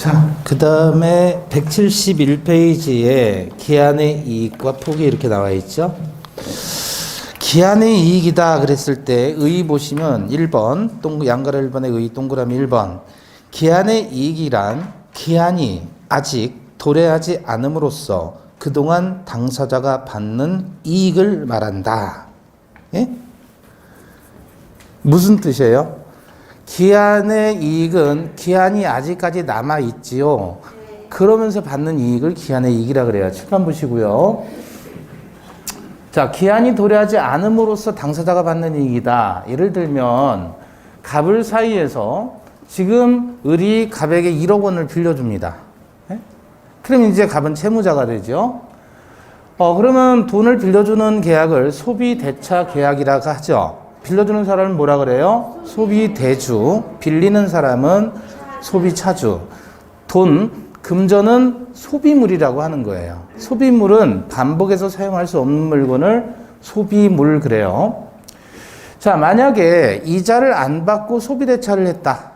자, 그 다음에 171페이지에 기한의 이익과 폭이 이렇게 나와 있죠. 기한의 이익이다 그랬을 때 의 보시면 1번 양가로 1번의 의 동그라미 1번 기한의 이익이란 기한이 아직 도래하지 않음으로써 그동안 당사자가 받는 이익을 말한다. 예? 무슨 뜻이에요? 기한의 이익은 기한이 아직까지 남아있지요. 그러면서 받는 이익을 기한의 이익이라 그래요. 칠판 보시고요. 자, 기한이 도래하지 않음으로써 당사자가 받는 이익이다. 예를 들면 갑을 사이에서 지금 을이 갑에게 1억 원을 빌려줍니다. 네? 그럼 이제 갑은 채무자가 되죠. 그러면 돈을 빌려주는 계약을 소비대차 계약이라고 하죠. 빌려주는 사람은 뭐라 그래요? 소비대주. 빌리는 사람은 소비차주. 금전은 소비물이라고 하는 거예요. 소비물은 반복해서 사용할 수 없는 물건을 소비물 그래요. 자, 만약에 이자를 안 받고 소비대차를 했다.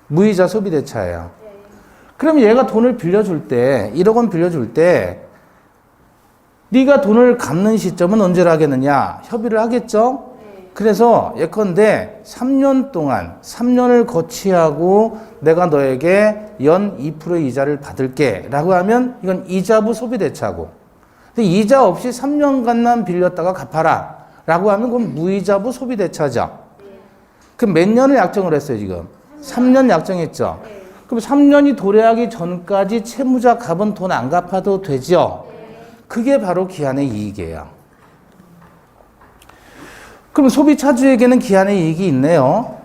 무이자 소비대차예요. 그럼 얘가 돈을 빌려줄 때 1억 원 빌려줄 때 네가 돈을 갚는 시점은 언제로 하겠느냐? 협의를 하겠죠? 그래서 예컨대 3년 동안 3년을 거치하고 내가 너에게 연 2% 이자를 받을게 라고 하면 이건 이자부 소비대차고, 근데 이자 없이 3년간만 빌렸다가 갚아라 라고 하면 그건 무이자부 소비대차죠. 그럼 몇 년을 약정을 했어요 지금? 3년 약정했죠. 그럼 3년이 도래하기 전까지 채무자 갑은 돈 안 갚아도 되죠. 그게 바로 기한의 이익이에요. 그럼 소비차주에게는 기한의 이익이 있네요.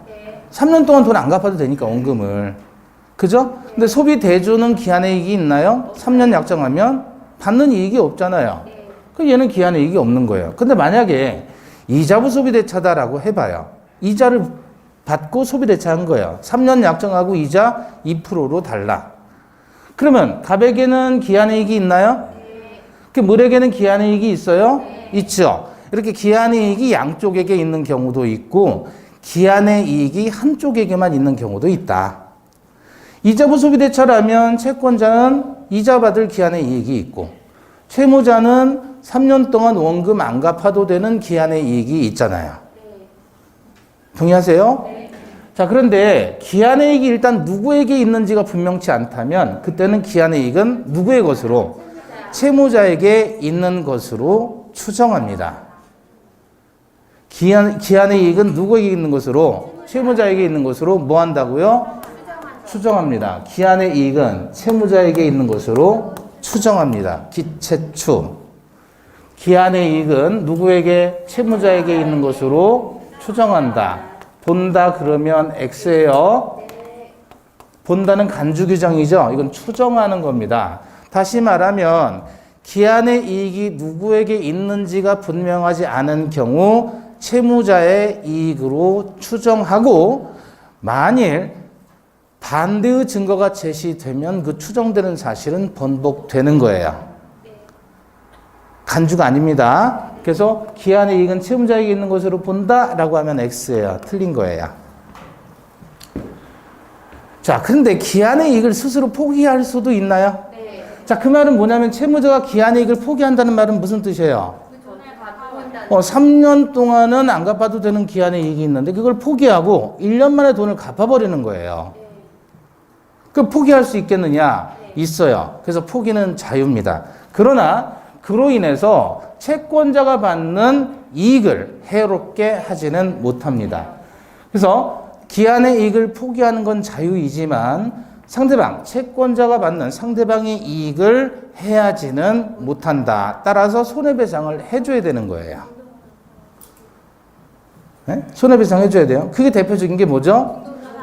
3년 동안 돈 안 갚아도 되니까 원금을. 그죠? 근데 소비대주는 기한의 이익이 있나요? 3년 약정하면 받는 이익이 없잖아요. 그럼 얘는 기한의 이익이 없는 거예요. 근데 만약에 이자부 소비대차다라고 해봐요. 이자를 받고 소비대차한 거예요. 3년 약정하고 이자 2%로 달라. 그러면 갑에게는 기한의 이익이 있나요? 그 물에게는 기한의 이익이 있어요? 있죠. 이렇게 기한의 이익이 양쪽에게 있는 경우도 있고 기한의 이익이 한쪽에게만 있는 경우도 있다. 이자부 소비대차라면 채권자는 이자 받을 기한의 이익이 있고 채무자는 3년 동안 원금 안 갚아도 되는 기한의 이익이 있잖아요. 동의하세요? 자, 그런데 기한의 이익이 일단 누구에게 있는지가 분명치 않다면 그때는 기한의 이익은 누구의 것으로? 채무자에게 있는 것으로 추정합니다. 기한의 이익은 누구에게 있는 것으로? 채무자에게 있는 것으로 뭐 한다고요? 추정합니다. 기한의 이익은 채무자에게 있는 것으로 추정합니다. 기체추. 기한의 이익은 누구에게? 채무자에게 있는 것으로 추정한다. 본다 그러면 X예요. 본다는 간주 규정이죠. 이건 추정하는 겁니다. 다시 말하면 기한의 이익이 누구에게 있는지가 분명하지 않은 경우 채무자의 이익으로 추정하고 만일 반대의 증거가 제시되면 그 추정되는 사실은 번복되는 거예요. 간주가 아닙니다. 그래서 기한의 이익은 채무자에게 있는 것으로 본다라고 하면 X예요. 틀린 거예요. 자, 그런데 기한의 이익을 스스로 포기할 수도 있나요? 네. 자, 그 말은 뭐냐면 채무자가 기한의 이익을 포기한다는 말은 무슨 뜻이에요? 3년 동안은 안 갚아도 되는 기한의 이익이 있는데 그걸 포기하고 1년 만에 돈을 갚아버리는 거예요. 그 포기할 수 있겠느냐? 있어요. 그래서 포기는 자유입니다. 그러나 그로 인해서 채권자가 받는 이익을 해롭게 하지는 못합니다. 그래서 기한의 이익을 포기하는 건 자유이지만 채권자가 받는 상대방의 이익을 해하지는 못한다. 따라서 손해배상을 해줘야 되는 거예요. 네? 손해배상 해줘야 돼요. 그게 대표적인 게 뭐죠?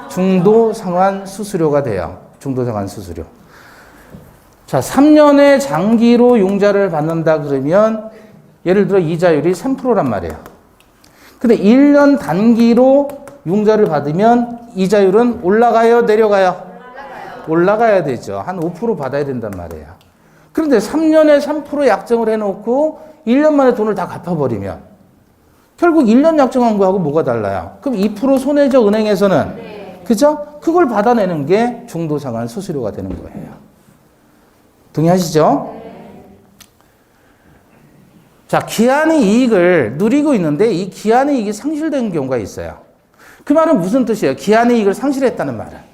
중도상환 수수료가 돼요. 중도상환 수수료. 자, 3년의 장기로 융자를 받는다 그러면 예를 들어 이자율이 3%란 말이에요. 근데 1년 단기로 융자를 받으면 이자율은 올라가요, 내려가요? 올라가야 되죠. 한 5% 받아야 된단 말이에요. 그런데 3년에 3% 약정을 해놓고 1년 만에 돈을 다 갚아버리면 결국 1년 약정한 거하고 뭐가 달라요? 그럼 2% 손해죠, 은행에서는. 그죠? 그걸 받아내는 게 중도상환 수수료가 되는 거예요. 동의하시죠? 자, 기한의 이익을 누리고 있는데 이 기한의 이익이 상실되는 경우가 있어요. 그 말은 무슨 뜻이에요? 기한의 이익을 상실했다는 말은.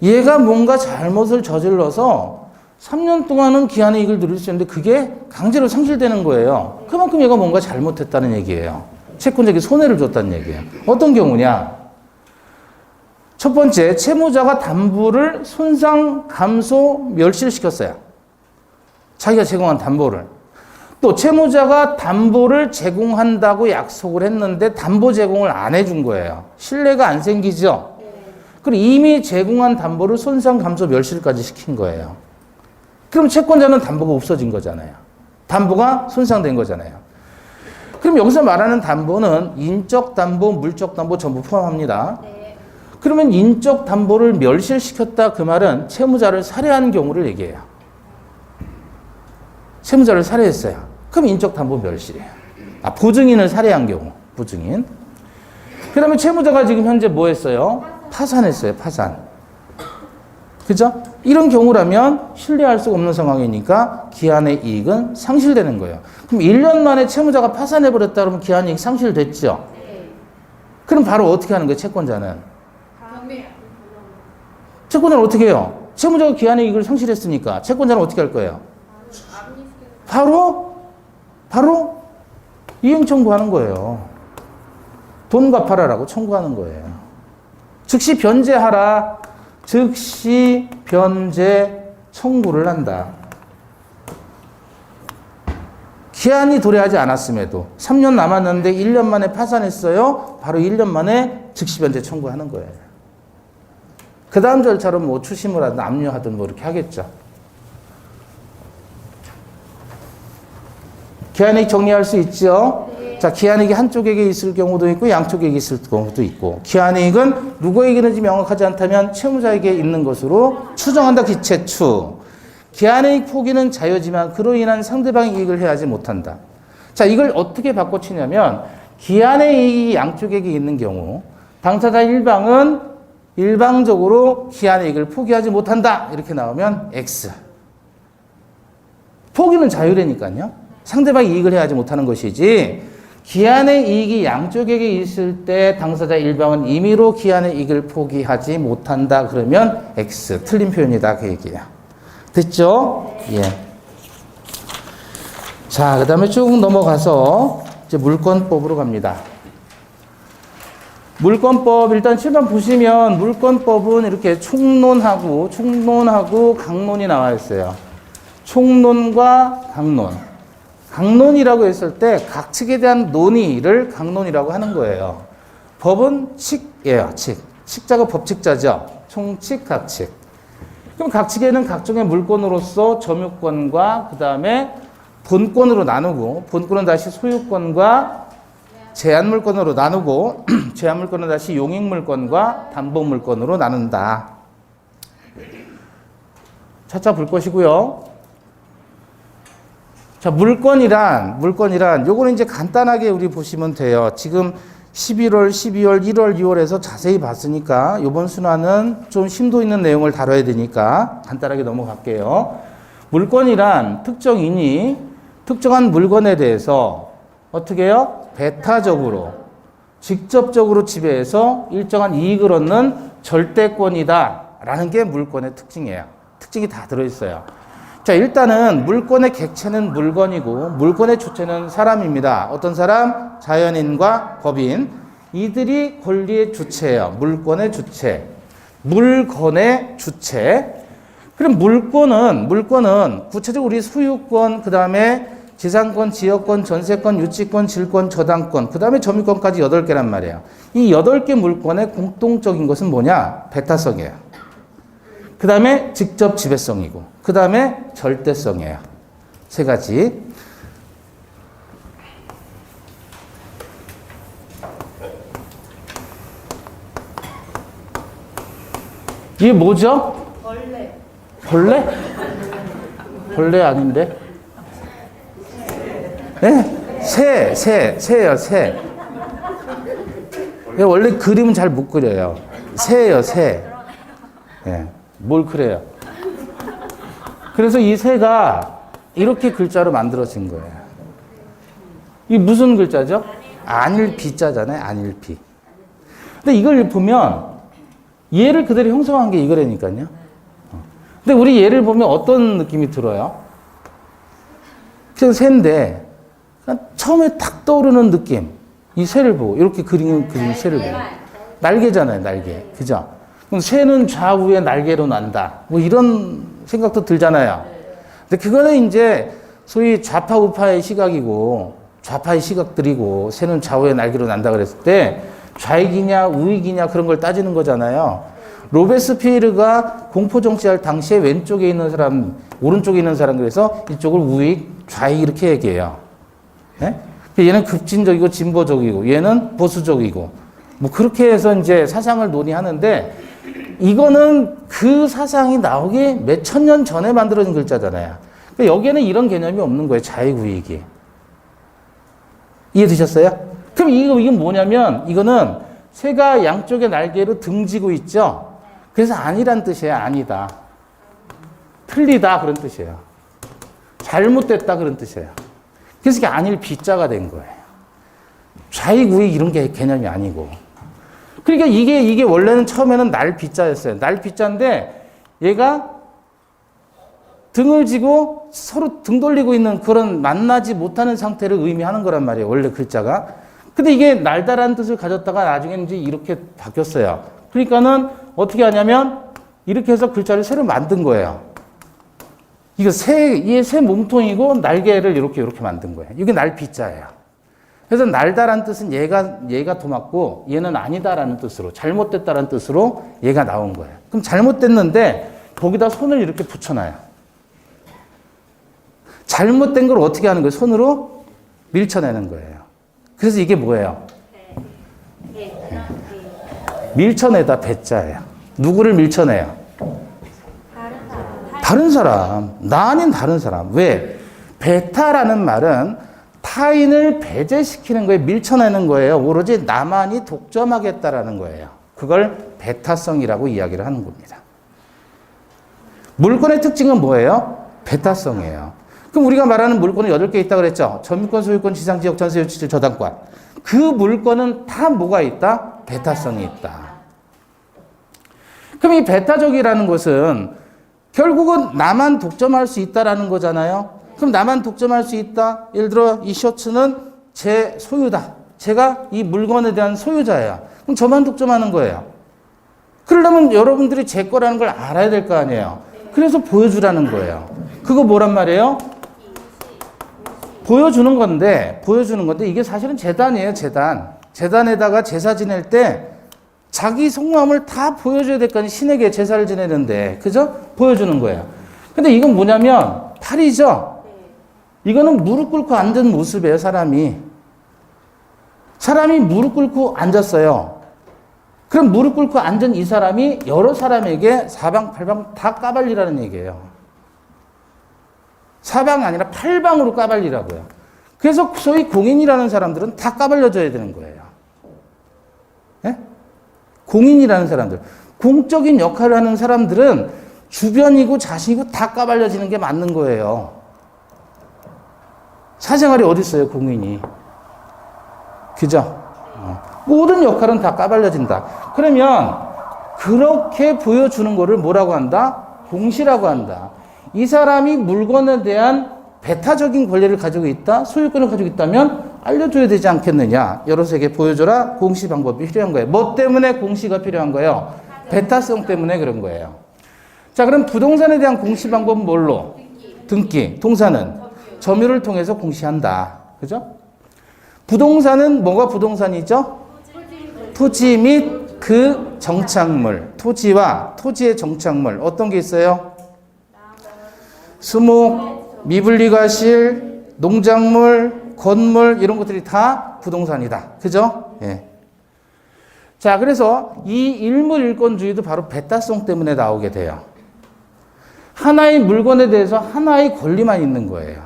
얘가 뭔가 잘못을 저질러서 3년 동안은 기한의 이익을 누릴 수 있는데 그게 강제로 상실되는 거예요. 그만큼 얘가 뭔가 잘못했다는 얘기예요. 채권자에게 손해를 줬다는 얘기예요. 어떤 경우냐? 첫 번째, 채무자가 담보를 손상, 감소, 멸실시켰어요. 자기가 제공한 담보를. 또 채무자가 담보를 제공한다고 약속을 했는데 담보 제공을 안 해준 거예요. 신뢰가 안 생기죠? 그리고 이미 제공한 담보를 손상, 감소, 멸실까지 시킨 거예요. 그럼 채권자는 담보가 없어진 거잖아요. 담보가 손상된 거잖아요. 그럼 여기서 말하는 담보는 인적 담보, 물적 담보 전부 포함합니다. 그러면 인적 담보를 멸실시켰다 그 말은 채무자를 살해한 경우를 얘기해요. 채무자를 살해했어요. 그럼 인적 담보 멸실이에요. 보증인을 살해한 경우, 보증인. 그 다음에 채무자가 지금 현재 뭐 했어요? 파산했어요, 파산. 그죠? 이런 경우라면 신뢰할 수가 없는 상황이니까 기한의 이익은 상실되는 거예요. 그럼 1년 만에 채무자가 파산해버렸다 그러면 기한의 이익 상실됐죠? 그럼 바로 어떻게 하는 거예요, 채권자는? 채권자는 어떻게 해요? 채무자가 기한의 이익을 상실했으니까 채권자는 어떻게 할 거예요? 바로 이행 청구하는 거예요. 돈 갚아라라고 청구하는 거예요. 즉시 변제하라. 즉시 변제 청구를 한다. 기한이 도래하지 않았음에도 3년 남았는데 1년 만에 파산했어요. 바로 1년 만에 즉시 변제 청구하는 거예요. 그 다음 절차로 뭐 추심을 하든 압류하든 뭐 이렇게 하겠죠. 기한이익 정리할 수 있죠? 자, 기한이익이 한쪽에게 있을 경우도 있고 양쪽에게 있을 경우도 있고 기한이익은 누구에게는지 명확하지 않다면 채무자에게 있는 것으로 추정한다. 기체추. 기한이익 포기는 자유지만 그로 인한 상대방의 이익을 해하지 못한다. 자, 이걸 어떻게 바꿔치냐면 기한의 이익이 양쪽에게 있는 경우 당사자 일방은 일방적으로 기한의 이익을 포기하지 못한다. 이렇게 나오면 X. 포기는 자유라니까요. 상대방이 이익을 해하지 못하는 것이지 기한의 이익이 양쪽에게 있을 때 당사자 일방은 임의로 기한의 이익을 포기하지 못한다. 그러면 X. 틀린 표현이다. 그 얘기예요. 됐죠? 예. 자, 그 다음에 쭉 넘어가서 이제 물권법으로 갑니다. 물권법 일단 칠판 보시면 물권법은 이렇게 총론하고 강론이 나와 있어요. 총론과 강론. 강론이라고 했을 때 각 측에 대한 논의를 강론이라고 하는 거예요. 법은 칙이에요. 칙자가 법칙자죠. 총칙, 각칙. 그럼 각 측에는 각종의 물권으로서 점유권과 그 다음에 본권으로 나누고 본권은 다시 소유권과 제한물권으로 나누고 제한물권은 다시 용익물권과 담보물권으로 나눈다. 차차 볼 것이고요. 자, 물권이란 요거는 이제 간단하게 우리 보시면 돼요. 지금 11월, 12월, 1월, 2월에서 자세히 봤으니까 요번 순화는 좀 심도 있는 내용을 다뤄야 되니까 간단하게 넘어갈게요. 물권이란 특정인이 특정한 물건에 대해서 어떻게 해요? 배타적으로, 직접적으로 지배해서 일정한 이익을 얻는 절대권이다 라는 게 물권의 특징이에요. 특징이 다 들어있어요. 자, 일단은 물권의 객체는 물건이고 물권의 주체는 사람입니다. 어떤 사람? 자연인과 법인. 이들이 권리의 주체예요. 물권의 주체. 물건의 주체. 그럼 물권은 구체적으로 우리 소유권, 그 다음에 지상권, 지역권, 전세권, 유치권, 질권, 저당권, 그 다음에 점유권까지 8개란 말이에요. 이 8개 물권의 공통적인 것은 뭐냐? 배타성이에요. 그 다음에 직접 지배성이고, 그 다음에 절대성이에요. 세 가지. 이게 뭐죠? 벌레? 벌레 아닌데? 네? 새예요, 새. 원래 그림은 잘 못 그려요. 새예요, 새. 예, 뭘 그래요? 그래서 이 새가 이렇게 글자로 만들어진 거예요. 이게 무슨 글자죠? 안일비자잖아요, 안일비. 근데 이걸 보면 얘를 그대로 형성한 게 이거라니까요. 근데 우리 얘를 보면 어떤 느낌이 들어요? 그냥 새인데 처음에 탁 떠오르는 느낌. 이 새를 보고 이렇게 그리는 새를 보고 날개잖아요, 날개. 그죠? 그럼 새는 좌우에 날개로 난다. 뭐 이런 생각도 들잖아요. 근데 그거는 이제 소위 좌파 우파의 시각이고 좌파의 시각들이고 새는 좌우에 날개로 난다 그랬을 때 좌익이냐 우익이냐 그런 걸 따지는 거잖아요. 로베스피에르가 공포 정치할 당시에 왼쪽에 있는 사람, 오른쪽에 있는 사람 그래서 이쪽을 우익, 좌익 이렇게 얘기해요. 네? 얘는 급진적이고 진보적이고 얘는 보수적이고 뭐 그렇게 해서 이제 사상을 논의하는데 이거는 그 사상이 나오기 몇 천 년 전에 만들어진 글자잖아요. 그러니까 여기에는 이런 개념이 없는 거예요. 좌익 우익이. 이해되셨어요? 그럼 이건 뭐냐면 이거는 새가 양쪽의 날개로 등지고 있죠. 그래서 아니란 뜻이에요. 아니다. 틀리다 그런 뜻이에요. 잘못됐다 그런 뜻이에요. 그래서 이게 아닐 비자가 된 거예요. 좌익 우익 이런 게 개념이 아니고. 그러니까 이게 원래는 처음에는 날 비자였어요. 날 비자인데 얘가 등을 지고 서로 등 돌리고 있는 그런 만나지 못하는 상태를 의미하는 거란 말이에요. 원래 글자가. 근데 이게 날다라는 뜻을 가졌다가 나중에 이제 이렇게 바뀌었어요. 그러니까는 어떻게 하냐면 이렇게 해서 글자를 새로 만든 거예요. 이게 새 몸통이고 날개를 이렇게 만든 거예요. 이게 날비자예요. 그래서 날다라는 뜻은 얘가 도맞고 얘는 아니다라는 뜻으로 잘못됐다라는 뜻으로 얘가 나온 거예요. 그럼 잘못됐는데 거기다 손을 이렇게 붙여놔요. 잘못된 걸 어떻게 하는 거예요? 손으로 밀쳐내는 거예요. 그래서 이게 뭐예요? 밀쳐내다 배자예요. 누구를 밀쳐내요? 다른 사람. 나 아닌 다른 사람. 왜? 베타라는 말은 타인을 배제시키는 거에 밀쳐내는 거예요. 오로지 나만이 독점하겠다라는 거예요. 그걸 베타성이라고 이야기를 하는 겁니다. 물권의 특징은 뭐예요? 베타성이에요. 그럼 우리가 말하는 물권은 8개 있다고 그랬죠? 점유권, 소유권, 지상, 지역, 전세, 유치질, 저당권. 그 물권은 다 뭐가 있다? 베타성이 있다. 그럼 이 베타적이라는 것은 결국은 나만 독점할 수 있다라는 거잖아요. 그럼 나만 독점할 수 있다. 예를 들어 이 셔츠는 제 소유다. 제가 이 물건에 대한 소유자예요. 그럼 저만 독점하는 거예요. 그러려면 여러분들이 제 거라는 걸 알아야 될 거 아니에요. 그래서 보여주라는 거예요. 그거 뭐란 말이에요? 보여주는 건데 이게 사실은 제단이에요. 제단에다가 제사 지낼 때 자기 속마음을 다 보여줘야 될 거 아니에요. 신에게 제사를 지내는데. 그죠? 보여주는 거예요. 근데 이건 뭐냐면 팔이죠? 이거는 무릎 꿇고 앉은 모습이에요, 사람이. 사람이 무릎 꿇고 앉았어요. 그럼 무릎 꿇고 앉은 이 사람이 여러 사람에게 사방팔방 다 까발리라는 얘기예요. 사방이 아니라 팔방으로 까발리라고요. 그래서 소위 공인이라는 사람들은 다 까발려줘야 되는 거예요. 예? 공인이라는 사람들. 공적인 역할을 하는 사람들은 주변이고 자신이고 다 까발려지는 게 맞는 거예요. 사생활이 어디 있어요, 공인이. 그죠? 모든 역할은 다 까발려진다. 그러면 그렇게 보여주는 거를 뭐라고 한다? 공시라고 한다. 이 사람이 물건에 대한 배타적인 권리를 가지고 있다, 소유권을 가지고 있다면 알려줘야 되지 않겠느냐. 여럿에게 보여줘라. 공시 방법이 필요한 거예요. 뭐 때문에 공시가 필요한 거예요? 배타성 때문에 그런 거예요. 자, 그럼 부동산에 대한 공시 방법은 뭘로? 등기. 동사는 점유를 통해서 공시한다. 그죠? 부동산은 뭐가 부동산이죠? 토지 및 그 정착물. 토지와 토지의 정착물. 어떤 게 있어요? 수목, 미분리과실, 농작물, 건물 이런 것들이 다 부동산이다. 그죠? 예. 자, 그래서 이 일물일권주의도 바로 배타성 때문에 나오게 돼요. 하나의 물건에 대해서 하나의 권리만 있는 거예요.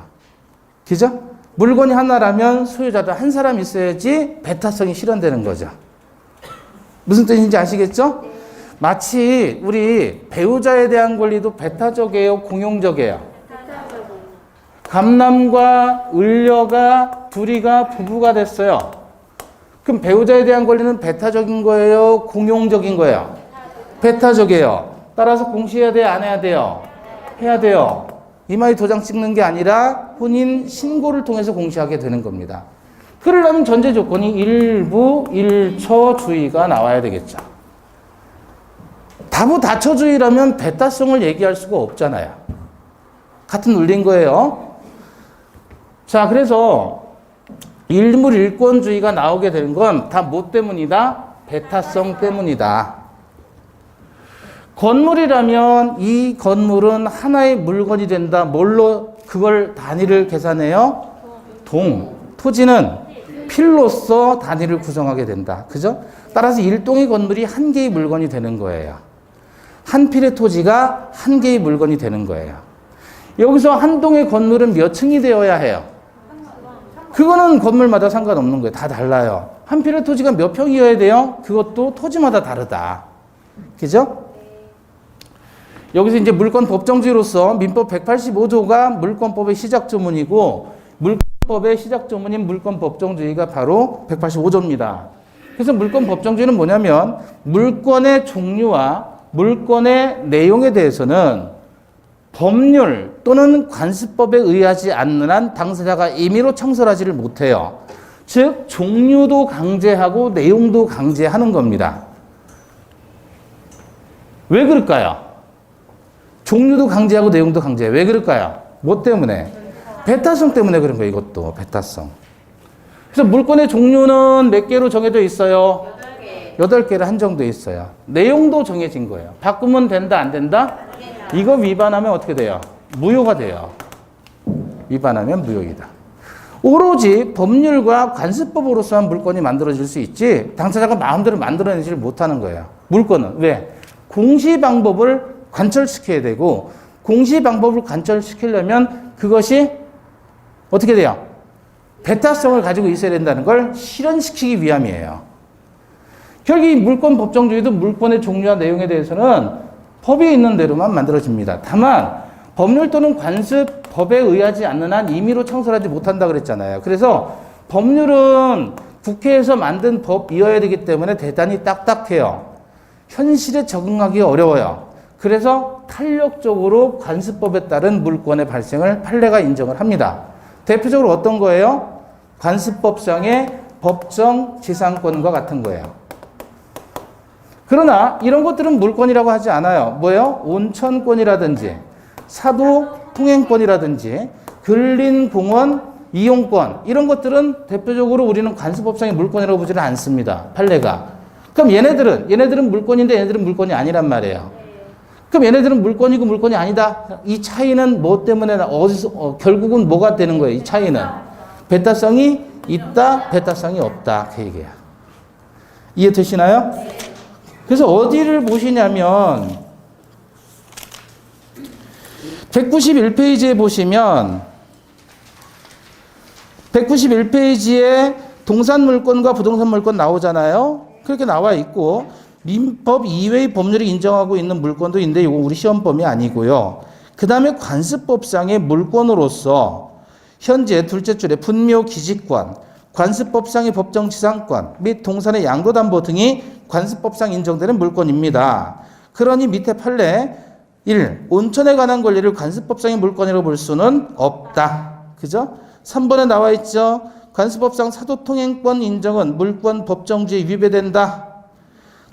그죠? 물건이 하나라면 소유자도 한 사람 있어야지 배타성이 실현되는 거죠. 무슨 뜻인지 아시겠죠? 마치 우리 배우자에 대한 권리도 배타적이에요, 공용적이에요? 감남과 을려가 둘이가 부부가 됐어요. 그럼 배우자에 대한 권리는 배타적인 거예요, 공용적인 거예요? 배타적이에요. 따라서 공시해야 돼요, 안 해야 돼요? 해야 돼요. 이마에 도장 찍는 게 아니라 혼인 신고를 통해서 공시하게 되는 겁니다. 그러려면 전제 조건이 일부 일처주의가 나와야 되겠죠. 다부다처주의라면 배타성을 얘기할 수가 없잖아요. 같은 논리인 거예요. 자, 그래서 일물일권주의가 나오게 되는 건 다 뭐 때문이다? 배타성 때문이다. 건물이라면 이 건물은 하나의 물건이 된다. 뭘로 그걸 단위를 계산해요? 토지는 필로서 단위를 구성하게 된다. 그죠? 따라서 일동의 건물이 한 개의 물건이 되는 거예요. 한 필의 토지가 한 개의 물건이 되는 거예요. 여기서 한 동의 건물은 몇 층이 되어야 해요? 그거는 건물마다 상관없는 거예요. 다 달라요. 한 필의 토지가 몇 평이어야 돼요? 그것도 토지마다 다르다. 그죠? 여기서 이제 물권 법정주의로서 민법 185조가 물권법의 시작 조문이고 물권법의 시작 조문인 물권 법정주의가 바로 185조입니다. 그래서 물권 법정주의는 뭐냐면 물권의 종류와 물권의 내용에 대해서는 법률 또는 관습법에 의하지 않는 한 당사자가 임의로 청설하지를 못해요. 즉 종류도 강제하고 내용도 강제하는 겁니다. 왜 그럴까요? 종류도 강제하고 내용도 강제해. 왜 그럴까요? 뭐 때문에? 배타성 때문에 그런 거예요. 이것도 배타성. 그래서 물권의 종류는 몇 개로 정해져 있어요? 8개로 한정돼 있어요. 내용도 정해진 거예요. 바꾸면 된다, 안 된다? 이거 위반하면 어떻게 돼요? 무효가 돼요. 위반하면 무효이다. 오로지 법률과 관습법으로서만 물권이 만들어질 수 있지 당사자가 마음대로 만들어내지를 못하는 거예요. 물권은. 왜? 공시 방법을 관철시켜야 되고 공시 방법을 관철시키려면 그것이 어떻게 돼요? 배타성을 가지고 있어야 된다는 걸 실현시키기 위함이에요. 결국 이 물권 법정주의도 물권의 종류와 내용에 대해서는 법이 있는 대로만 만들어집니다. 다만 법률 또는 관습법에 의하지 않는 한 임의로 청설하지 못한다 그랬잖아요. 그래서 법률은 국회에서 만든 법이어야 되기 때문에 대단히 딱딱해요. 현실에 적응하기 어려워요. 그래서 탄력적으로 관습법에 따른 물권의 발생을 판례가 인정을 합니다. 대표적으로 어떤 거예요? 관습법상의 법정 지상권과 같은 거예요. 그러나 이런 것들은 물권이라고 하지 않아요. 뭐예요? 온천권이라든지 사도 통행권이라든지 근린공원 이용권 이런 것들은 대표적으로 우리는 관습법상의 물권이라고 보지는 않습니다. 판례가. 그럼 얘네들은 물권인데 얘네들은 물권이 아니란 말이에요. 그럼 얘네들은 물권이고 물권이 아니다. 이 차이는 뭐 때문에 결국은 뭐가 되는 거예요? 이 차이는 배타성이 있다, 배타성이 없다. 그 얘기야. 이해되시나요? 그래서 어디를 보시냐면 191페이지에 보시면 191페이지에 동산물권과 부동산물권 나오잖아요. 그렇게 나와 있고 민법 이외의 법률이 인정하고 있는 물권도 있는데 이거 우리 시험범위 아니고요. 그 다음에 관습법상의 물권으로서 현재 둘째 줄에 분묘 기지권, 관습법상의 법정지상권 및 동산의 양도담보 등이 관습법상 인정되는 물권입니다. 그러니 밑에 판례 1. 온천에 관한 권리를 관습법상의 물권이라고 볼 수는 없다. 그죠? 3번에 나와 있죠. 관습법상 사도통행권 인정은 물권 법정주의에 위배된다.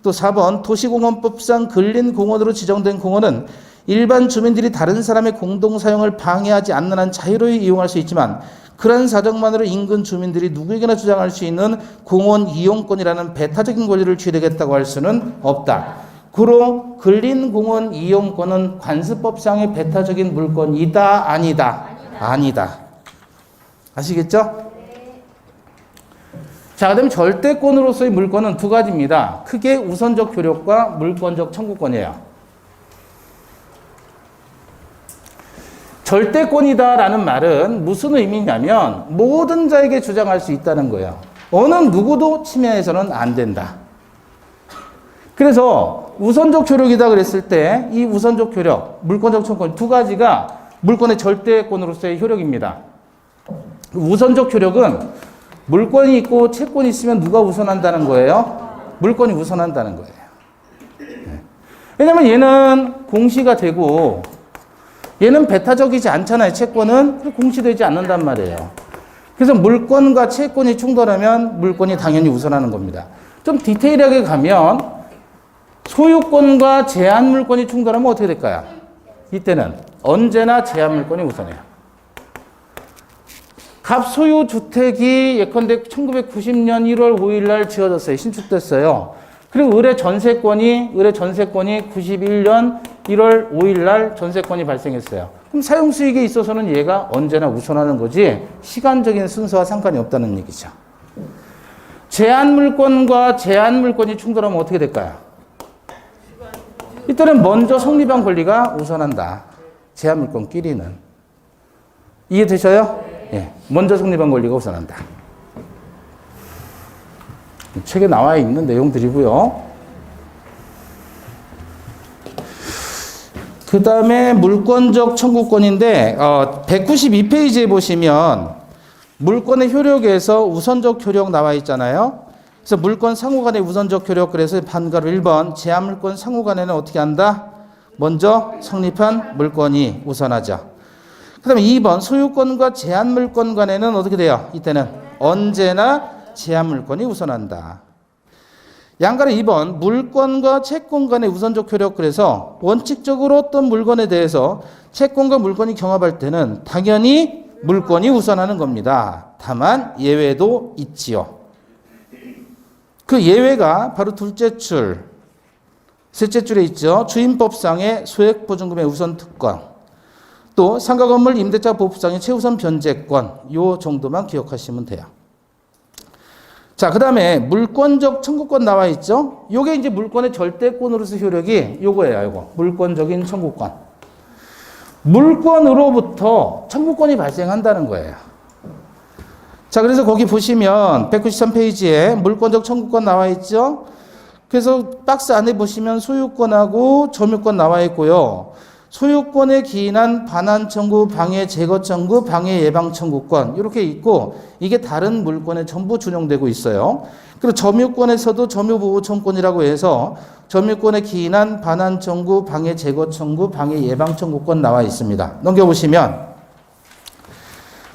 또 4번 도시공원법상 근린공원으로 지정된 공원은 일반 주민들이 다른 사람의 공동사용을 방해하지 않는 한 자유로이 이용할 수 있지만 그런 사정만으로 인근 주민들이 누구에게나 주장할 수 있는 공원 이용권이라는 배타적인 권리를 취득했다고 할 수는 없다. 그로 근린공원 이용권은 관습법상의 배타적인 물권이다, 아니다? 아니다. 아시겠죠? 자, 그다음에 절대권으로서의 물권은 두 가지입니다. 크게 우선적 효력과 물권적 청구권이에요. 절대권이다라는 말은 무슨 의미냐면 모든 자에게 주장할 수 있다는 거예요. 어느 누구도 침해해서는 안 된다. 그래서 우선적 효력이다 그랬을 때 이 우선적 효력, 물권적 청구권 두 가지가 물권의 절대권으로서의 효력입니다. 우선적 효력은 물권이 있고 채권이 있으면 누가 우선한다는 거예요? 물권이 우선한다는 거예요. 왜냐면 얘는 공시가 되고 얘는 배타적이지 않잖아요. 채권은 공시되지 않는단 말이에요. 그래서 물권과 채권이 충돌하면 물권이 당연히 우선하는 겁니다. 좀 디테일하게 가면 소유권과 제한물권이 충돌하면 어떻게 될까요? 이때는 언제나 제한물권이 우선해요. 갑소유 주택이 예컨대 1990년 1월 5일 날 지어졌어요. 신축됐어요. 그리고 의뢰 전세권이 91년 1월 5일 날 전세권이 발생했어요. 그럼 사용 수익에 있어서는 얘가 언제나 우선하는 거지 시간적인 순서와 상관이 없다는 얘기죠. 제한물권과 제한물권이 충돌하면 어떻게 될까요? 이때는 먼저 성립한 권리가 우선한다. 제한물권끼리는. 이해되셔요? 예. 먼저 성립한 권리가 우선한다. 책에 나와 있는 내용들이고요. 그 다음에 물권적 청구권인데 192페이지에 보시면 물권의 효력에서 우선적 효력 나와 있잖아요. 그래서 물권 상호 간의 우선적 효력, 그래서 반가로 1번 제한물권 상호 간에는 어떻게 한다? 먼저 성립한 물권이 우선하죠. 그 다음에 2번 소유권과 제한물권 간에는 어떻게 돼요? 이때는 언제나 제한물권이 우선한다. 양가로 2번 물권과 채권 간의 우선적 효력, 그래서 원칙적으로 어떤 물건에 대해서 채권과 물권이 경합할 때는 당연히 물권이 우선하는 겁니다. 다만 예외도 있지요. 그 예외가 바로 둘째 줄, 셋째 줄에 있죠. 주임법상의 소액보증금의 우선 특권, 또 상가건물 임대차 보호법상의 최우선 변제권, 요 정도만 기억하시면 돼요. 자, 그 다음에 물권적 청구권 나와 있죠. 요게 이제 물권의 절대권으로서 효력이 요거예요. 요거 물권적인 청구권. 물권으로부터 청구권이 발생한다는 거예요. 자, 그래서 거기 보시면 193페이지에 물권적 청구권 나와 있죠. 그래서 박스 안에 보시면 소유권하고 점유권 나와 있고요. 소유권에 기인한 반환 청구, 방해 제거 청구, 방해 예방 청구권 이렇게 있고, 이게 다른 물권에 전부 준용되고 있어요. 그리고 점유권에서도 점유보호 청구권이라고 해서 점유권에 기인한 반환 청구, 방해 제거 청구, 방해 예방 청구권 나와 있습니다. 넘겨보시면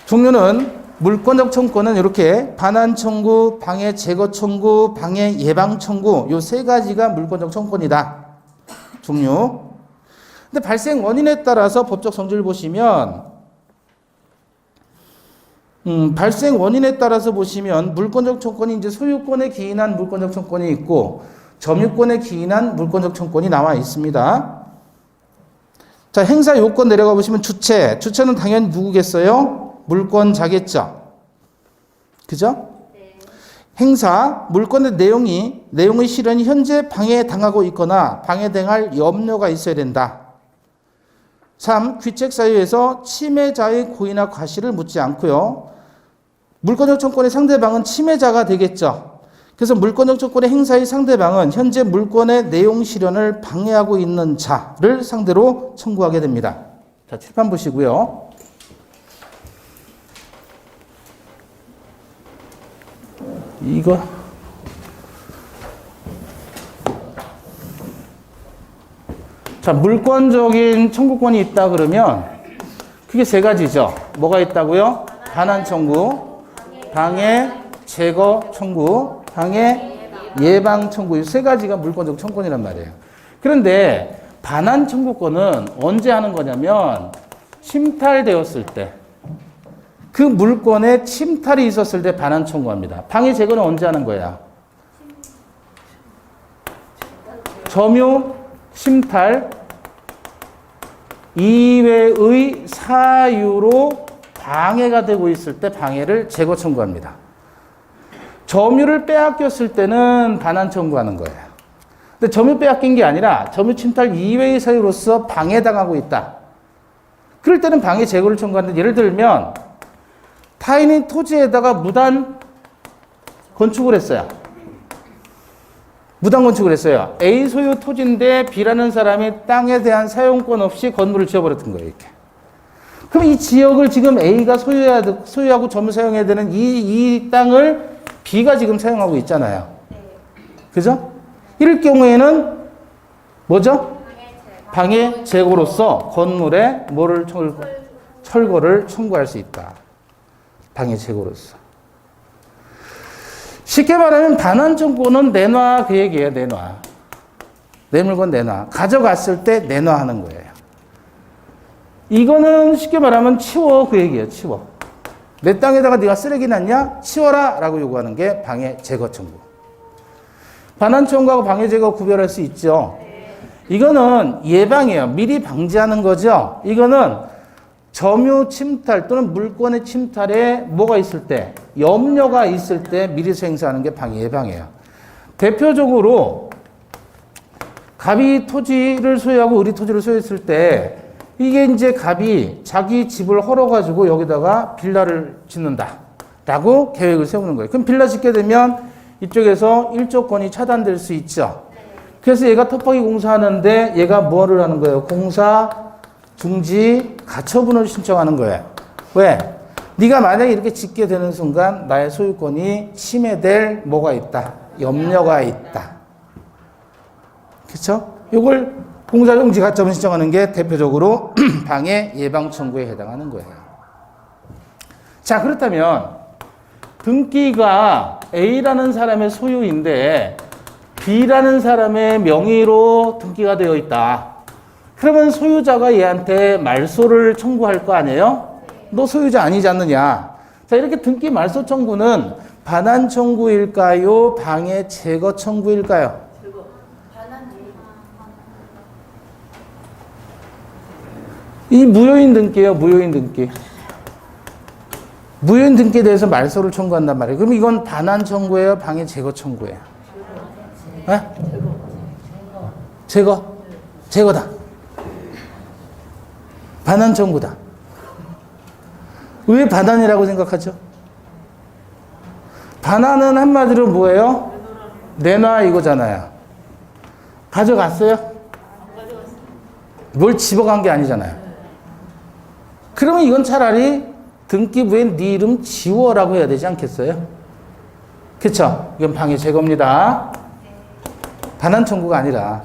종류는 물권적 청구권은 이렇게 반환 청구, 방해 제거 청구, 방해 예방 청구, 요 세 가지가 물권적 청구권이다. 종류. 근데 발생 원인에 따라서 법적 성질을 보시면, 발생 원인에 따라서 보시면 물권적 청구권이 이제 소유권에 기인한 물권적 청구권이 있고, 점유권에 기인한 물권적 청구권이 나와 있습니다. 자, 행사 요건 내려가 보시면 주체는 당연히 누구겠어요? 물권자겠죠. 그죠? 네. 행사, 물권의 내용의 실현이 현재 방해당하고 있거나 방해당할 염려가 있어야 된다. 3. 귀책 사유에서 침해자의 고의나 과실을 묻지 않고요. 물권적 청구권의 상대방은 침해자가 되겠죠. 그래서 물권적 청구권의 행사의 상대방은 현재 물권의 내용 실현을 방해하고 있는 자를 상대로 청구하게 됩니다. 자, 칠판 보시고요. 이거 자, 물권적인 청구권이 있다 그러면 그게 세 가지죠. 뭐가 있다고요? 반환 청구, 방해 제거 청구, 방해 예방 청구, 이 세 가지가 물권적 청구권이란 말이에요. 그런데 반환 청구권은 언제 하는 거냐면 침탈되었을 때, 그 물권에 침탈이 있었을 때 반환 청구합니다. 방해 제거는 언제 하는 거야? 점유, 침탈 이외의 사유로 방해가 되고 있을 때 방해를 제거 청구합니다. 점유를 빼앗겼을 때는 반환 청구하는 거예요. 근데 점유 빼앗긴 게 아니라 점유 침탈 이외의 사유로서 방해당하고 있다. 그럴 때는 방해 제거를 청구하는데, 예를 들면 타인의 토지에다가 무단 건축을 했어요. 무단건축을 했어요. A 소유 토지인데 B라는 사람이 땅에 대한 사용권 없이 건물을 지어버렸던 거예요. 이렇게. 그럼 이 지역을 지금 A가 소유하고 전부 사용해야 되는 이 땅을 B가 지금 사용하고 있잖아요. 그죠? 이럴 경우에는 뭐죠? 방해 제거로서 건물에 뭐를 철거를 청구할 수 있다. 방해 제거로서. 쉽게 말하면 반환 청구는 내놔 그 얘기예요. 내놔. 내 물건 내놔. 가져갔을 때 내놔 하는 거예요. 이거는 쉽게 말하면 치워 그 얘기예요. 치워. 내 땅에다가 네가 쓰레기 놨냐? 치워라 라고 요구하는 게 방해 제거 청구. 반환 청구하고 방해 제거 구별할 수 있죠. 이거는 예방이에요. 미리 방지하는 거죠. 이거는 점유 침탈 또는 물권의 침탈에 뭐가 있을 때, 염려가 있을 때 미리 행사하는 게 방해 예방이에요. 대표적으로 갑이 토지를 소유하고 을이 토지를 소유했을 때 이게 이제 갑이 자기 집을 헐어가지고 여기다가 빌라를 짓는다 라고 계획을 세우는 거예요. 그럼 빌라 짓게 되면 이쪽에서 일조권이 차단될 수 있죠. 그래서 얘가 텃밭이 공사하는데 얘가 뭐를 하는 거예요? 공사 중지 가처분을 신청하는 거예요. 왜? 네가 만약에 이렇게 짓게 되는 순간 나의 소유권이 침해될 뭐가 있다. 염려가 있다. 그렇죠? 이걸 공사 중지 가처분 신청하는 게 대표적으로 방해 예방 청구에 해당하는 거예요. 자, 그렇다면 등기가 A라는 사람의 소유인데 B라는 사람의 명의로 등기가 되어 있다. 그러면 소유자가 얘한테 말소를 청구할 거 아니에요? 너 소유자 아니지 않느냐? 자, 이렇게 등기 말소 청구는 반환 청구일까요? 방해 제거 청구일까요? 이 무효인 등기예요. 무효인 등기. 무효인 등기에 대해서 말소를 청구한단 말이에요. 그럼 이건 반환 청구예요? 방해 제거 청구예요? 네? 제거다. 반환 청구다. 왜 반환이라고 생각하죠? 반환은 한마디로 뭐예요? 내놔 이거잖아요. 가져갔어요? 뭘 집어간 게 아니잖아요. 그러면 이건 차라리 등기부에 네 이름 지워라고 해야 되지 않겠어요? 그쵸? 이건 방해 제거입니다. 반환 청구가 아니라